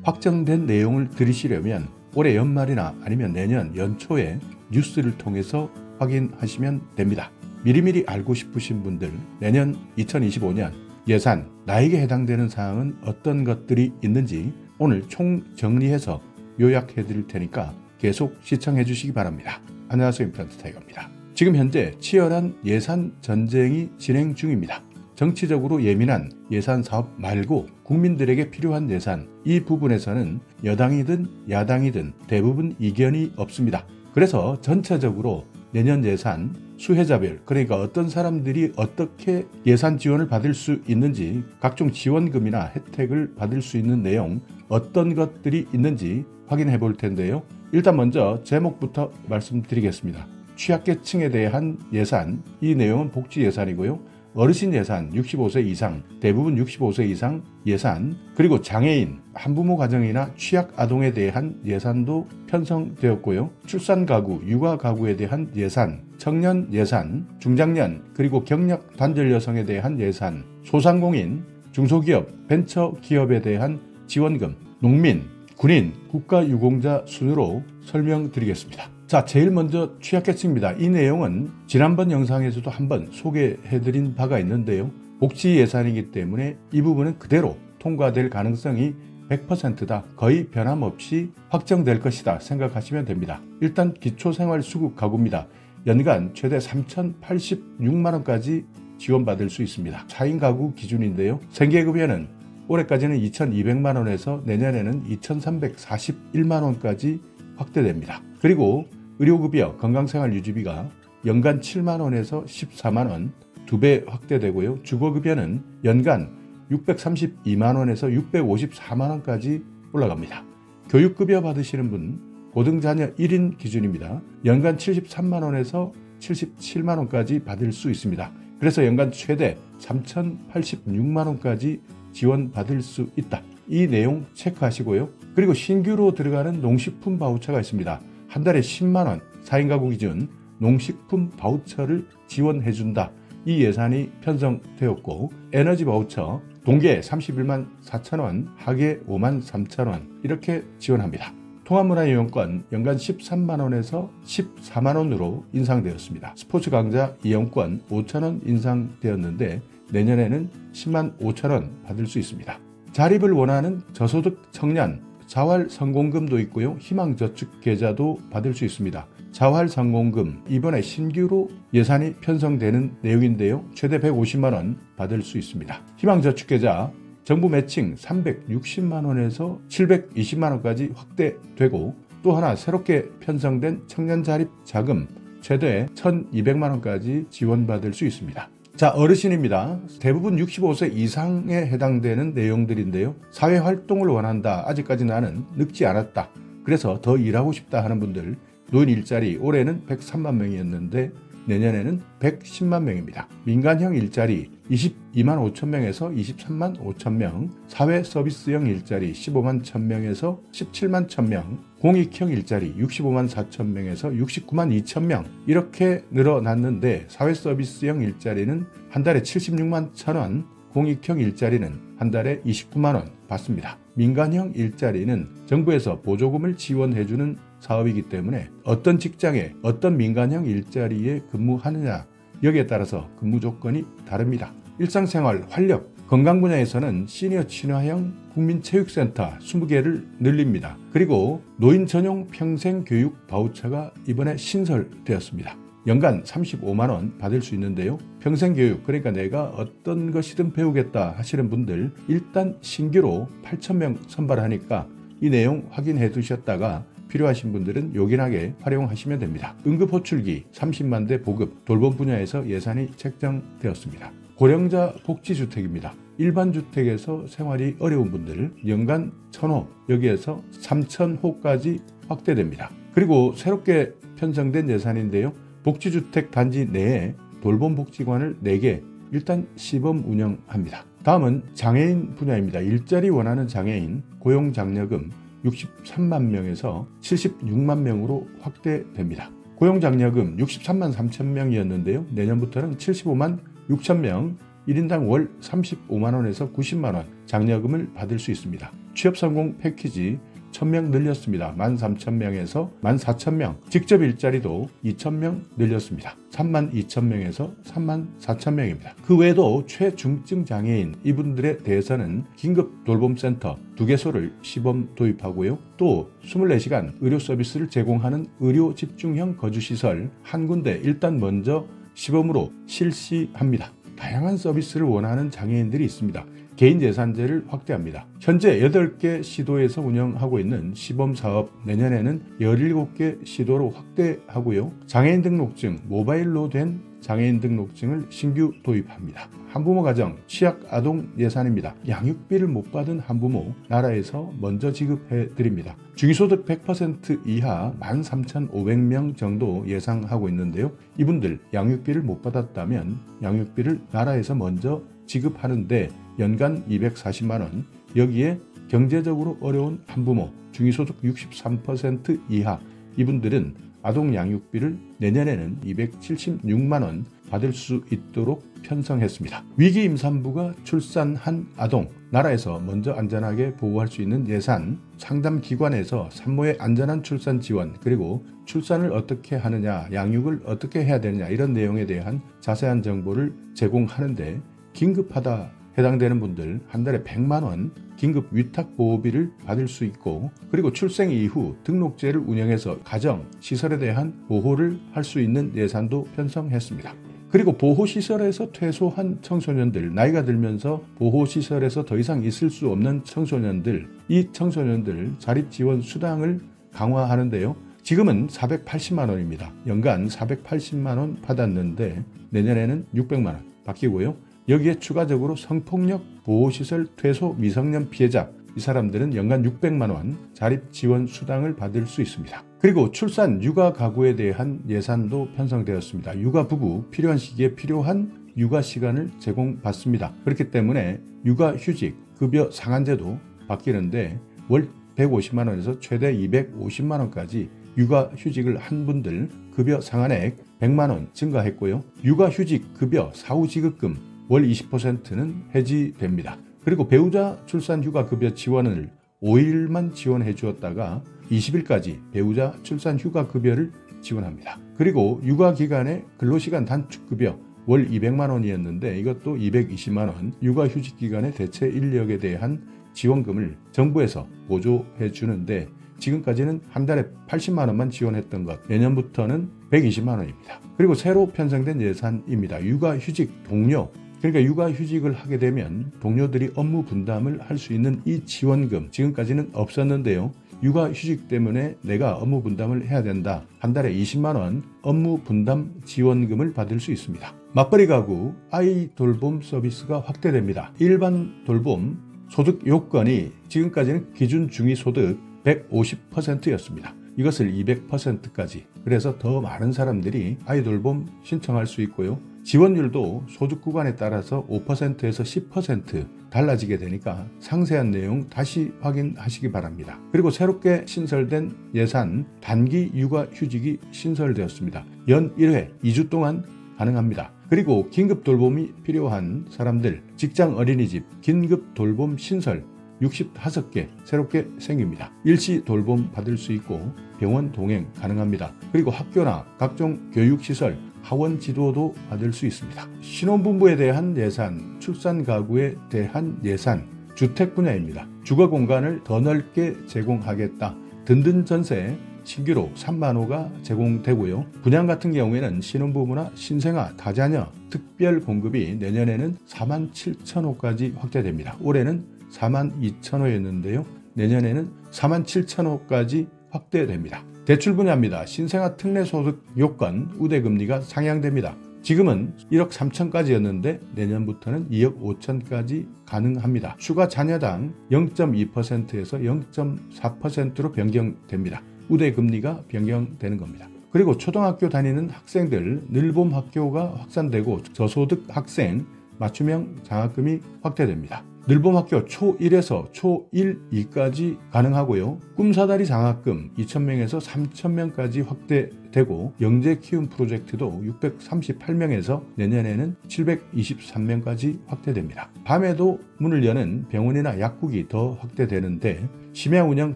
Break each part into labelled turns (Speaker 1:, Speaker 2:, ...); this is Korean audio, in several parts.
Speaker 1: 확정된 내용을 들으시려면 올해 연말이나 아니면 내년 연초에 뉴스를 통해서 확인하시면 됩니다. 미리미리 알고 싶으신 분들, 내년 2025년 예산, 나에게 해당되는 사항은 어떤 것들이 있는지 오늘 총 정리해서 요약해 드릴 테니까 계속 시청해 주시기 바랍니다. 안녕하세요, 임플란트 타이거입니다. 지금 현재 치열한 예산 전쟁이 진행 중입니다. 정치적으로 예민한 예산 사업 말고 국민들에게 필요한 예산, 이 부분에서는 여당이든 야당이든 대부분 이견이 없습니다. 그래서 전체적으로 내년 예산 수혜자별, 그러니까 어떤 사람들이 어떻게 예산 지원을 받을 수 있는지, 각종 지원금이나 혜택을 받을 수 있는 내용, 어떤 것들이 있는지 확인해 볼 텐데요. 일단 먼저 제목부터 말씀드리겠습니다. 취약계층에 대한 예산, 이 내용은 복지 예산이고요. 어르신 예산 65세 이상, 대부분 65세 이상 예산, 그리고 장애인, 한부모 가정이나 취약 아동에 대한 예산도 편성되었고요. 출산 가구, 육아 가구에 대한 예산, 청년 예산, 중장년, 그리고 경력 단절 여성에 대한 예산, 소상공인, 중소기업, 벤처기업에 대한 지원금, 농민, 군인, 국가유공자 순으로 설명드리겠습니다. 자, 제일 먼저 취약계층입니다. 이 내용은 지난번 영상에서도 한번 소개해드린 바가 있는데요. 복지 예산이기 때문에 이 부분은 그대로 통과될 가능성이 100%다. 거의 변함없이 확정될 것이다 생각하시면 됩니다. 일단 기초생활수급 가구입니다. 연간 최대 3,086만원까지 지원받을 수 있습니다. 4인 가구 기준인데요. 생계급여는 올해까지는 2,200만원에서 내년에는 2,341만원까지 확대됩니다. 그리고 의료급여, 건강생활유지비가 연간 7만원에서 14만원 2배 확대되고요. 주거급여는 연간 632만원에서 654만원까지 올라갑니다. 교육급여 받으시는 분, 고등자녀 1인 기준입니다. 연간 73만원에서 77만원까지 받을 수 있습니다. 그래서 연간 최대 3,086만원까지 지원받을 수 있다. 이 내용 체크하시고요. 그리고 신규로 들어가는 농식품 바우처가 있습니다. 한 달에 10만원, 4인 가구 기준 농식품 바우처를 지원해준다. 이 예산이 편성되었고, 에너지 바우처 동계 31만 4천원, 하계 5만 3천원 이렇게 지원합니다. 통합문화이용권 연간 13만원에서 14만원으로 인상되었습니다. 스포츠 강좌 이용권 5천원 인상되었는데 내년에는 10만 5천원 받을 수 있습니다. 자립을 원하는 저소득 청년, 자활성공금도 있고요. 희망저축계좌도 받을 수 있습니다. 자활성공금, 이번에 신규로 예산이 편성되는 내용인데요. 최대 150만원 받을 수 있습니다. 희망저축계좌, 정부 매칭 360만원에서 720만원까지 확대되고, 또 하나 새롭게 편성된 청년자립자금 최대 1,200만원까지 지원받을 수 있습니다. 자, 어르신입니다. 대부분 65세 이상에 해당되는 내용들인데요. 사회활동을 원한다. 아직까지 나는 늙지 않았다. 그래서 더 일하고 싶다 하는 분들, 노인 일자리 올해는 103만 명이었는데 내년에는 110만 명입니다. 민간형 일자리 22만 5천 명에서 23만 5천 명, 사회서비스형 일자리 15만 1천 명에서 17만 1천 명, 공익형 일자리 65만 4천 명에서 69만 2천 명 이렇게 늘어났는데, 사회서비스형 일자리는 한 달에 76만 1천 원, 공익형 일자리는 한 달에 29만 원 받습니다. 민간형 일자리는 정부에서 보조금을 지원해주는 사업이기 때문에 어떤 직장에 어떤 민간형 일자리에 근무하느냐, 여기에 따라서 근무 조건이 다릅니다. 일상생활 활력, 건강 분야에서는 시니어 친화형 국민체육센터 20개를 늘립니다. 그리고 노인 전용 평생교육 바우처가 이번에 신설되었습니다. 연간 35만원 받을 수 있는데요. 평생교육, 그러니까 내가 어떤 것이든 배우겠다 하시는 분들, 일단 신규로 8,000명 선발하니까 이 내용 확인해 두셨다가 필요하신 분들은 요긴하게 활용하시면 됩니다. 응급호출기 30만 대 보급, 돌봄 분야에서 예산이 책정되었습니다. 고령자 복지주택입니다. 일반 주택에서 생활이 어려운 분들 연간 1,000호, 여기에서 3,000호까지 확대됩니다. 그리고 새롭게 편성된 예산인데요. 복지주택 단지 내에 돌봄복지관을 4개 일단 시범 운영합니다. 다음은 장애인 분야입니다. 일자리 원하는 장애인 고용장려금 63만 명에서 76만 명으로 확대됩니다. 고용장려금 63만 3천 명이었는데요. 내년부터는 75만 6천 명, 1인당 월 35만원에서 90만원 장려금을 받을 수 있습니다. 취업성공 패키지 1000명 늘렸습니다. 13,000명에서 14,000명. 직접 일자리도 2,000명 늘렸습니다. 32,000명에서 34,000명입니다. 그 외에도 최중증 장애인 이분들에 대해서는 긴급 돌봄센터 2개소를 시범 도입하고요. 또 24시간 의료 서비스를 제공하는 의료 집중형 거주시설 한 군데 일단 먼저 시범으로 실시합니다. 다양한 서비스를 원하는 장애인들이 있습니다. 개인 예산제를 확대합니다. 현재 8개 시도에서 운영하고 있는 시범사업 내년에는 17개 시도로 확대하고요. 장애인 등록증, 모바일로 된 장애인 등록증을 신규 도입합니다. 한부모 가정 취약 아동 예산입니다. 양육비를 못 받은 한부모 나라에서 먼저 지급해 드립니다. 중위소득 100% 이하 13,500명 정도 예상하고 있는데요. 이분들 양육비를 못 받았다면 양육비를 나라에서 먼저 지급하는데 연간 240만원, 여기에 경제적으로 어려운 한부모, 중위소득 63% 이하 이분들은 아동 양육비를 내년에는 276만원 받을 수 있도록 편성했습니다. 위기 임산부가 출산한 아동, 나라에서 먼저 안전하게 보호할 수 있는 예산, 상담기관에서 산모의 안전한 출산 지원, 그리고 출산을 어떻게 하느냐, 양육을 어떻게 해야 되느냐 이런 내용에 대한 자세한 정보를 제공하는데 긴급하다 해당되는 분들 한 달에 100만원 긴급 위탁보호비를 받을 수 있고, 그리고 출생 이후 등록제를 운영해서 가정, 시설에 대한 보호를 할 수 있는 예산도 편성했습니다. 그리고 보호시설에서 퇴소한 청소년들, 나이가 들면서 보호시설에서 더 이상 있을 수 없는 청소년들, 이 청소년들 자립지원 수당을 강화하는데요. 지금은 480만원입니다. 연간 480만원 받았는데 내년에는 600만원 바뀌고요. 여기에 추가적으로 성폭력 보호시설 퇴소 미성년 피해자, 이 사람들은 연간 600만원 자립지원 수당을 받을 수 있습니다. 그리고 출산 육아 가구에 대한 예산도 편성되었습니다. 육아 부부 필요한 시기에 필요한 육아 시간을 제공받습니다. 그렇기 때문에 육아휴직 급여 상한제도 바뀌는데 월 150만원에서 최대 250만원까지 육아휴직을 한 분들 급여 상한액 100만원 증가했고요. 육아휴직 급여 사후지급금 월 20%는 해지됩니다. 그리고 배우자 출산 휴가 급여 지원을 5일만 지원해 주었다가 20일까지 배우자 출산 휴가 급여를 지원합니다. 그리고 육아 기간의 근로시간 단축 급여 월 200만 원이었는데 이것도 220만 원, 육아휴직 기간의 대체 인력에 대한 지원금을 정부에서 보조해 주는데 지금까지는 한 달에 80만 원만 지원했던 것, 내년부터는 120만 원입니다. 그리고 새로 편성된 예산입니다. 육아휴직 동료, 그러니까 육아휴직을 하게 되면 동료들이 업무 분담을 할 수 있는 이 지원금, 지금까지는 없었는데요. 육아휴직 때문에 내가 업무 분담을 해야 된다. 한 달에 20만 원 업무 분담 지원금을 받을 수 있습니다. 맞벌이 가구 아이 돌봄 서비스가 확대됩니다. 일반 돌봄 소득 요건이 지금까지는 기준 중위소득 150%였습니다. 이것을 200%까지, 그래서 더 많은 사람들이 아이 돌봄 신청할 수 있고요. 지원율도 소득 구간에 따라서 5%에서 10% 달라지게 되니까 상세한 내용 다시 확인하시기 바랍니다. 그리고 새롭게 신설된 예산 단기 육아휴직이 신설되었습니다. 연 1회 2주 동안 가능합니다. 그리고 긴급 돌봄이 필요한 사람들, 직장 어린이집 긴급 돌봄 신설 65개 새롭게 생깁니다. 일시 돌봄 받을 수 있고 병원 동행 가능합니다. 그리고 학교나 각종 교육시설 하원 지도도 받을 수 있습니다. 신혼부부에 대한 예산, 출산 가구에 대한 예산, 주택 분야입니다. 주거 공간을 더 넓게 제공하겠다. 든든 전세 신규로 3만 호가 제공되고요. 분양 같은 경우에는 신혼부부나 신생아, 다자녀 특별 공급이 내년에는 4만 7천 호까지 확대됩니다. 올해는 4만 2천 호였는데요. 내년에는 4만 7천 호까지 확대됩니다. 대출 분야입니다. 신생아 특례소득 요건 우대금리가 상향됩니다. 지금은 1억 3천까지였는데 내년부터는 2억 5천까지 가능합니다. 추가 자녀당 0.2%에서 0.4%로 변경됩니다. 우대금리가 변경되는 겁니다. 그리고 초등학교 다니는 학생들 늘봄 학교가 확산되고 저소득 학생 맞춤형 장학금이 확대됩니다. 늘봄학교 초1에서 초1, 2까지 가능하고요. 꿈사다리 장학금 2,000명에서 3,000명까지 확대되고 영재 키움 프로젝트도 638명에서 내년에는 723명까지 확대됩니다. 밤에도 문을 여는 병원이나 약국이 더 확대되는데 심야 운영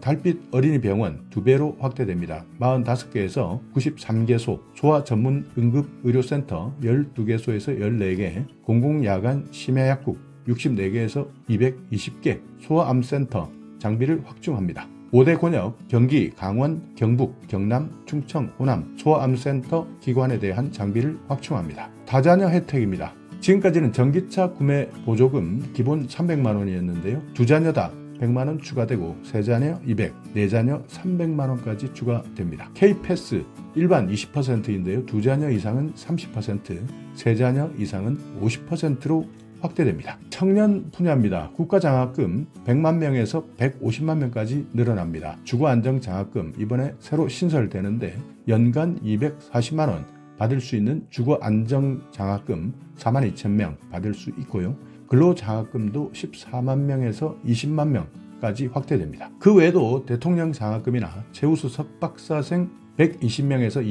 Speaker 1: 달빛 어린이병원 2배로 확대됩니다. 45개에서 93개소, 소아 전문 응급의료센터 12개소에서 14개, 공공야간 심야약국 64개에서 220개, 소아암센터 장비를 확충합니다. 5대 권역 경기, 강원, 경북, 경남, 충청, 호남 소아암센터 기관에 대한 장비를 확충합니다. 다자녀 혜택입니다. 지금까지는 전기차 구매 보조금 기본 300만 원이었는데요. 2자녀다 100만 원 추가되고 3자녀 200, 4자녀 300만 원까지 추가됩니다. K패스 일반 20%인데요. 2자녀 이상은 30%, 3자녀 이상은 50%로 확대됩니다. 청년 분야입니다. 국가장학금 100만 명에서 150만 명까지 늘어납니다. 주거안정장학금 이번에 새로 신설되는데 연간 240만 원 받을 수 있는 주거안정장학금 42,000명 받을 수 있고요. 근로장학금도 14만 명에서 20만 명까지 확대됩니다. 그 외에도 대통령장학금이나 최우수 석박사생 120명에서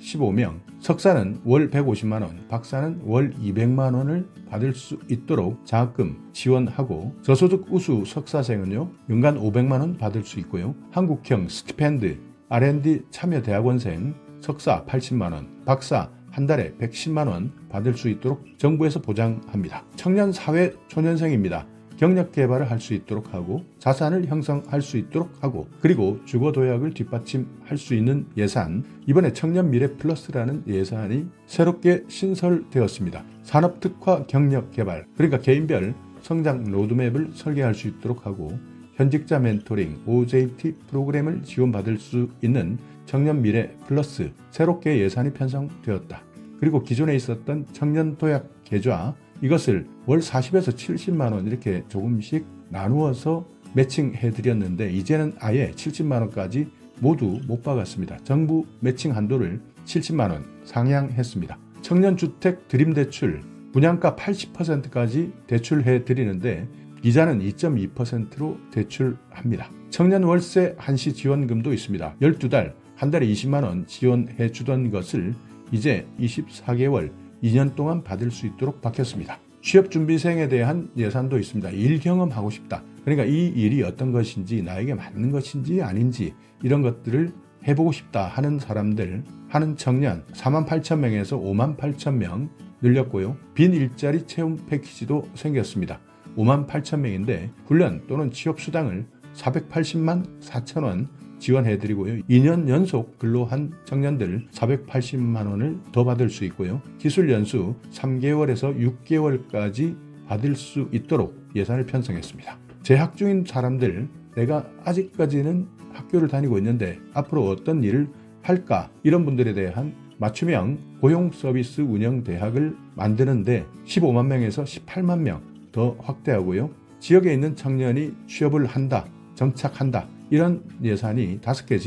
Speaker 1: 215명, 석사는 월 150만 원, 박사는 월 200만 원을 받을 수 있도록 장학금 지원하고 저소득 우수 석사생은요 연간 500만 원 받을 수 있고요. 한국형 스티펜드, R&D 참여 대학원생 석사 80만 원, 박사 한 달에 110만 원 받을 수 있도록 정부에서 보장합니다. 청년 사회 초년생입니다. 경력 개발을 할 수 있도록 하고 자산을 형성할 수 있도록 하고 그리고 주거도약을 뒷받침할 수 있는 예산, 이번에 청년 미래 플러스라는 예산이 새롭게 신설되었습니다. 산업특화 경력 개발, 그러니까 개인별 성장 로드맵을 설계할 수 있도록 하고 현직자 멘토링 OJT 프로그램을 지원받을 수 있는 청년 미래 플러스 새롭게 예산이 편성되었다. 그리고 기존에 있었던 청년 도약 계좌 이것을 월 40에서 70만 원 이렇게 조금씩 나누어서 매칭해 드렸는데 이제는 아예 70만 원까지 모두 못 박았습니다. 정부 매칭 한도를 70만 원 상향했습니다. 청년주택 드림대출 분양가 80%까지 대출해 드리는데 이자는 2.2%로 대출합니다. 청년 월세 한시 지원금도 있습니다. 12달 한 달에 20만 원 지원해 주던 것을 이제 24개월 2년 동안 받을 수 있도록 바뀌었습니다. 취업준비생에 대한 예산도 있습니다. 일 경험하고 싶다. 그러니까 이 일이 어떤 것인지 나에게 맞는 것인지 아닌지 이런 것들을 해보고 싶다 하는 사람들, 하는 청년 48,000명에서 58,000명 늘렸고요. 빈 일자리 채움 패키지도 생겼습니다. 58,000명인데 훈련 또는 취업수당을 480만 4천 원 지원해드리고요. 2년 연속 근로한 청년들 480만 원을 더 받을 수 있고요. 기술연수 3개월에서 6개월까지 받을 수 있도록 예산을 편성했습니다. 재학 중인 사람들, 내가 아직까지는 학교를 다니고 있는데 앞으로 어떤 일을 할까? 이런 분들에 대한 맞춤형 고용서비스 운영 대학을 만드는데 15만 명에서 18만 명 더 확대하고요. 지역에 있는 청년이 취업을 한다, 정착한다. 이런 예산이 5개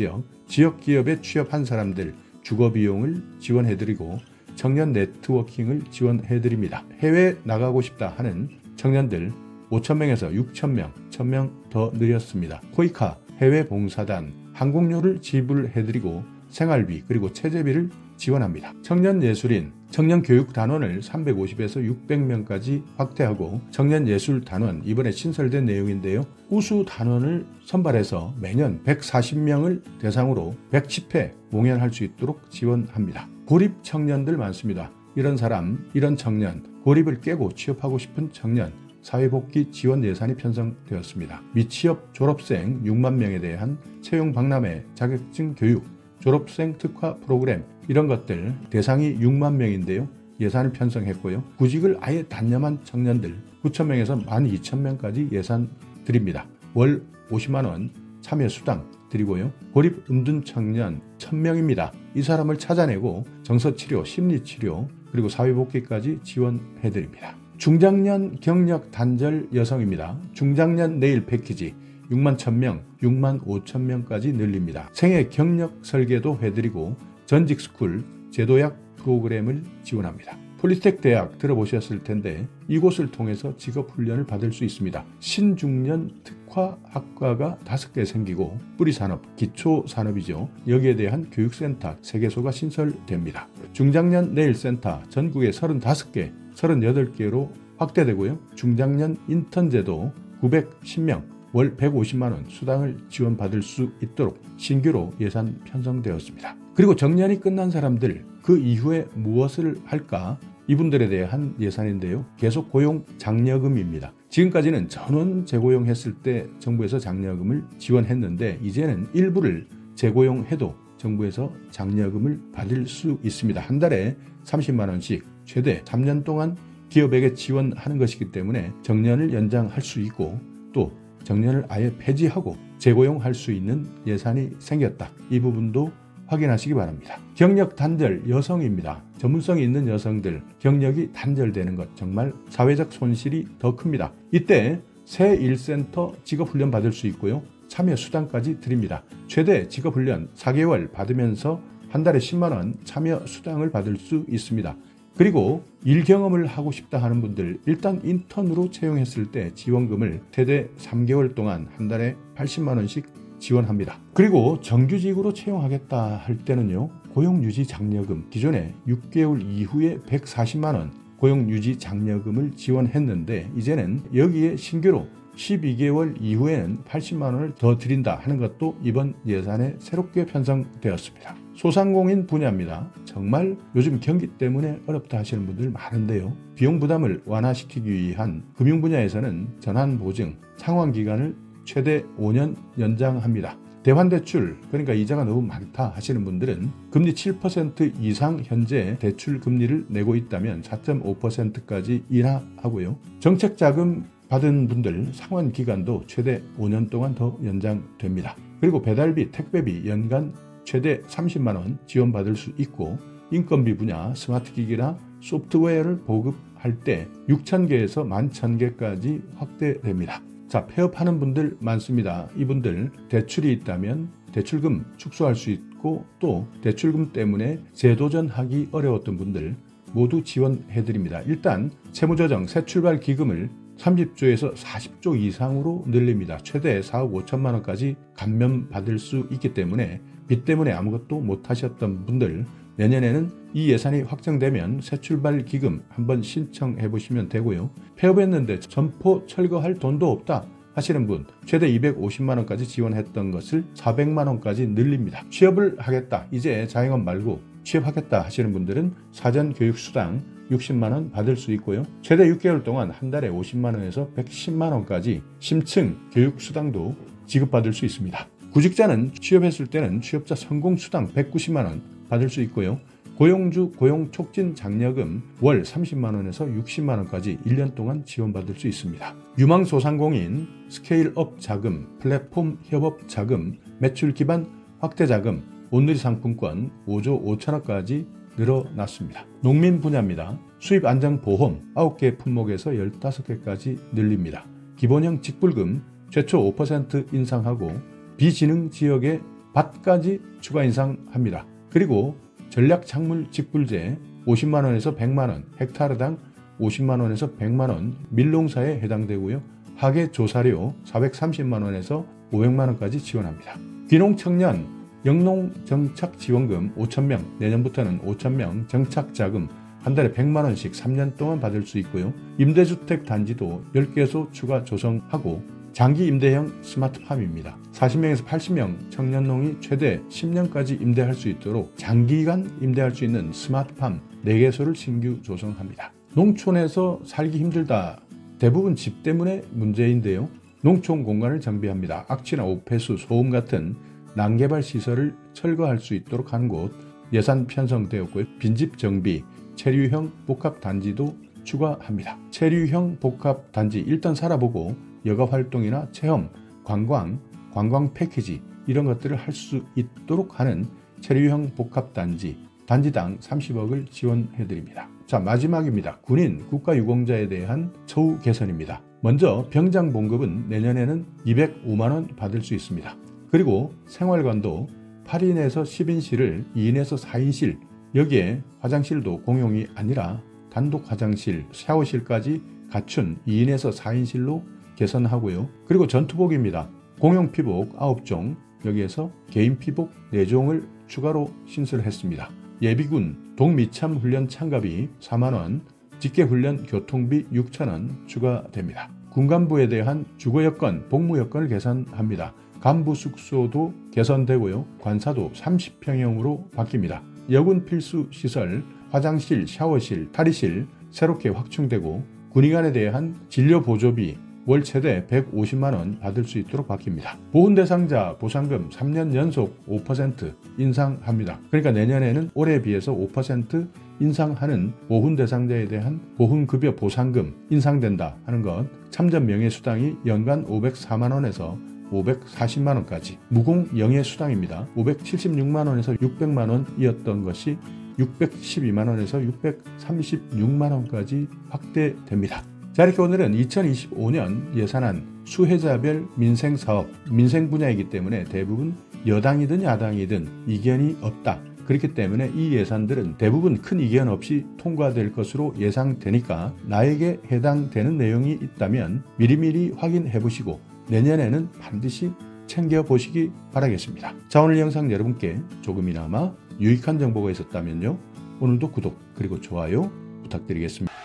Speaker 1: 지역 기업에 취업한 사람들 주거비용을 지원해드리고 청년 네트워킹을 지원해드립니다. 해외 나가고 싶다 하는 청년들 5,000명에서 6,000명, 1,000명 더 늘렸습니다. 코이카 해외봉사단 항공료를 지불해드리고 생활비 그리고 체재비를 지원합니다. 청년예술인, 청년교육단원을 350에서 600명까지 확대하고 청년예술단원 이번에 신설된 내용인데요. 우수단원을 선발해서 매년 140명을 대상으로 110회 공연할 수 있도록 지원합니다. 고립 청년들 많습니다. 이런 사람, 이런 청년, 고립을 깨고 취업하고 싶은 청년 사회복지 지원 예산이 편성되었습니다. 미취업 졸업생 6만 명에 대한 채용 박람회 자격증 교육, 졸업생 특화 프로그램 이런 것들 대상이 6만 명인데요. 예산을 편성했고요. 구직을 아예 단념한 청년들 9,000명에서 12,000명까지 예산 드립니다. 월 50만 원 참여 수당 드리고요. 고립 은둔 청년 1,000명입니다. 이 사람을 찾아내고 정서치료, 심리치료 그리고 사회복귀까지 지원해드립니다. 중장년 경력 단절 여성입니다. 중장년 내일 패키지 6만 1,000명, 6만 5천 명까지 늘립니다. 생애 경력 설계도 해드리고 전직 스쿨 제도약 프로그램을 지원합니다. 폴리텍 대학 들어보셨을 텐데 이곳을 통해서 직업훈련을 받을 수 있습니다. 신중년 특화학과가 5개 생기고 뿌리산업, 기초산업이죠. 여기에 대한 교육센터 3개소가 신설됩니다. 중장년 내일센터 전국에 35개, 38개로 확대되고요. 중장년 인턴제도 910명, 월 150만원 수당을 지원받을 수 있도록 신규로 예산 편성되었습니다. 그리고 정년이 끝난 사람들 그 이후에 무엇을 할까? 이분들에 대한 예산인데요. 계속 고용 장려금입니다. 지금까지는 전원 재고용했을 때 정부에서 장려금을 지원했는데 이제는 일부를 재고용해도 정부에서 장려금을 받을 수 있습니다. 한 달에 30만 원씩 최대 3년 동안 기업에게 지원하는 것이기 때문에 정년을 연장할 수 있고 또 정년을 아예 폐지하고 재고용할 수 있는 예산이 생겼다. 이 부분도 확인하시기 바랍니다. 경력 단절 여성입니다. 전문성이 있는 여성들 경력이 단절되는 것 정말 사회적 손실이 더 큽니다. 이때 새 일센터 직업훈련 받을 수 있고요. 참여 수당까지 드립니다. 최대 직업훈련 4개월 받으면서 한 달에 10만 원 참여 수당을 받을 수 있습니다. 그리고 일 경험을 하고 싶다 하는 분들 일단 인턴으로 채용했을 때 지원금을 최대 3개월 동안 한 달에 80만 원씩 지원합니다. 그리고 정규직으로 채용하겠다 할 때는요. 고용유지 장려금 기존에 6개월 이후에 140만 원 고용유지 장려금을 지원했는데 이제는 여기에 신규로 12개월 이후에는 80만 원을 더 드린다 하는 것도 이번 예산에 새롭게 편성되었습니다. 소상공인 분야입니다. 정말 요즘 경기 때문에 어렵다 하시는 분들 많은데요. 비용 부담을 완화시키기 위한 금융 분야에서는 전환보증 상환기간을 최대 5년 연장합니다. 대환대출 그러니까 이자가 너무 많다 하시는 분들은 금리 7% 이상 현재 대출 금리를 내고 있다면 4.5%까지 인하하고요. 정책자금 받은 분들 상환기간도 최대 5년 동안 더 연장됩니다. 그리고 배달비, 택배비 연간 최대 30만 원 지원받을 수 있고 인건비 분야 스마트기기나 소프트웨어를 보급할 때 6,000개에서 11,000개까지 확대됩니다. 자, 폐업하는 분들 많습니다. 이분들 대출이 있다면 대출금 축소할 수 있고 또 대출금 때문에 재도전하기 어려웠던 분들 모두 지원해드립니다. 일단 채무조정 새출발 기금을 30조에서 40조 이상으로 늘립니다. 최대 4억 5천만 원까지 감면받을 수 있기 때문에 빚 때문에 아무것도 못하셨던 분들 내년에는 이 예산이 확정되면 새출발 기금 한번 신청해 보시면 되고요. 폐업했는데 점포 철거할 돈도 없다 하시는 분 최대 250만 원까지 지원했던 것을 400만 원까지 늘립니다. 취업을 하겠다 이제 자영업 말고 취업하겠다 하시는 분들은 사전 교육 수당 60만 원 받을 수 있고요. 최대 6개월 동안 한 달에 50만 원에서 110만 원까지 심층 교육 수당도 지급받을 수 있습니다. 구직자는 취업했을 때는 취업자 성공수당 190만 원 받을 수 있고요. 고용주 고용촉진 장려금 월 30만 원에서 60만 원까지 1년 동안 지원받을 수 있습니다. 유망소상공인 스케일업 자금, 플랫폼 협업 자금, 매출 기반 확대 자금, 온누리 상품권 5조 5천억까지 늘어났습니다. 농민 분야입니다. 수입 안정보험 9개 품목에서 15개까지 늘립니다. 기본형 직불금 최초 5% 인상하고 비지능 지역에 밭까지 추가 인상합니다. 그리고 전략작물 직불제 50만 원에서 100만 원, 헥타르당 50만 원에서 100만 원 밀농사에 해당되고요. 하계 조사료 430만 원에서 500만 원까지 지원합니다. 귀농청년 영농 정착지원금 5,000명, 내년부터는 5,000명 정착자금 한 달에 100만 원씩 3년 동안 받을 수 있고요. 임대주택 단지도 10개소 추가 조성하고 장기 임대형 스마트팜입니다. 40명에서 80명 청년농이 최대 10년까지 임대할 수 있도록 장기간 임대할 수 있는 스마트팜 4개소를 신규 조성합니다. 농촌에서 살기 힘들다. 대부분 집 때문에 문제인데요. 농촌 공간을 정비합니다. 악취나 오폐수, 소음 같은 난개발 시설을 철거할 수 있도록 하는 곳 예산 편성되었고요. 빈집 정비, 체류형 복합단지도 추가합니다. 체류형 복합단지 일단 살아보고 여가활동이나 체험, 관광 패키지 이런 것들을 할 수 있도록 하는 체류형 복합단지 단지당 30억을 지원해드립니다. 자, 마지막입니다. 군인, 국가유공자에 대한 처우 개선입니다. 먼저 병장 봉급은 내년에는 205만 원 받을 수 있습니다. 그리고 생활관도 8인에서 10인실을 2인에서 4인실 여기에 화장실도 공용이 아니라 단독 화장실, 샤워실까지 갖춘 2인에서 4인실로 개선하고요. 그리고 전투복입니다. 공용 피복 9종, 여기에서 개인 피복 4종을 추가로 신설했습니다. 예비군 동미참 훈련 참가비 4만원, 직계훈련 교통비 6천원 추가됩니다. 군간부에 대한 주거여건, 복무여건을 개선합니다. 간부 숙소도 개선되고요. 관사도 30평형으로 바뀝니다. 여군 필수 시설, 화장실, 샤워실, 탈의실 새롭게 확충되고 군의관에 대한 진료보조비 월 최대 150만원 받을 수 있도록 바뀝니다. 보훈 대상자 보상금 3년 연속 5% 인상합니다. 그러니까 내년에는 올해에 비해서 5% 인상하는 보훈 대상자에 대한 보훈급여 보상금 인상된다 하는 것, 참전 명예수당이 연간 504만원에서 540만원까지, 무공 영예수당입니다. 576만원에서 600만원이었던 것이 612만원에서 636만원까지 확대됩니다. 자, 이렇게 오늘은 2025년 예산안 수혜자별 민생사업, 민생 분야이기 때문에 대부분 여당이든 야당이든 이견이 없다. 그렇기 때문에 이 예산들은 대부분 큰 이견 없이 통과될 것으로 예상되니까 나에게 해당되는 내용이 있다면 미리미리 확인해 보시고 내년에는 반드시 챙겨보시기 바라겠습니다. 자, 오늘 영상 여러분께 조금이나마 유익한 정보가 있었다면요. 오늘도 구독 그리고 좋아요 부탁드리겠습니다.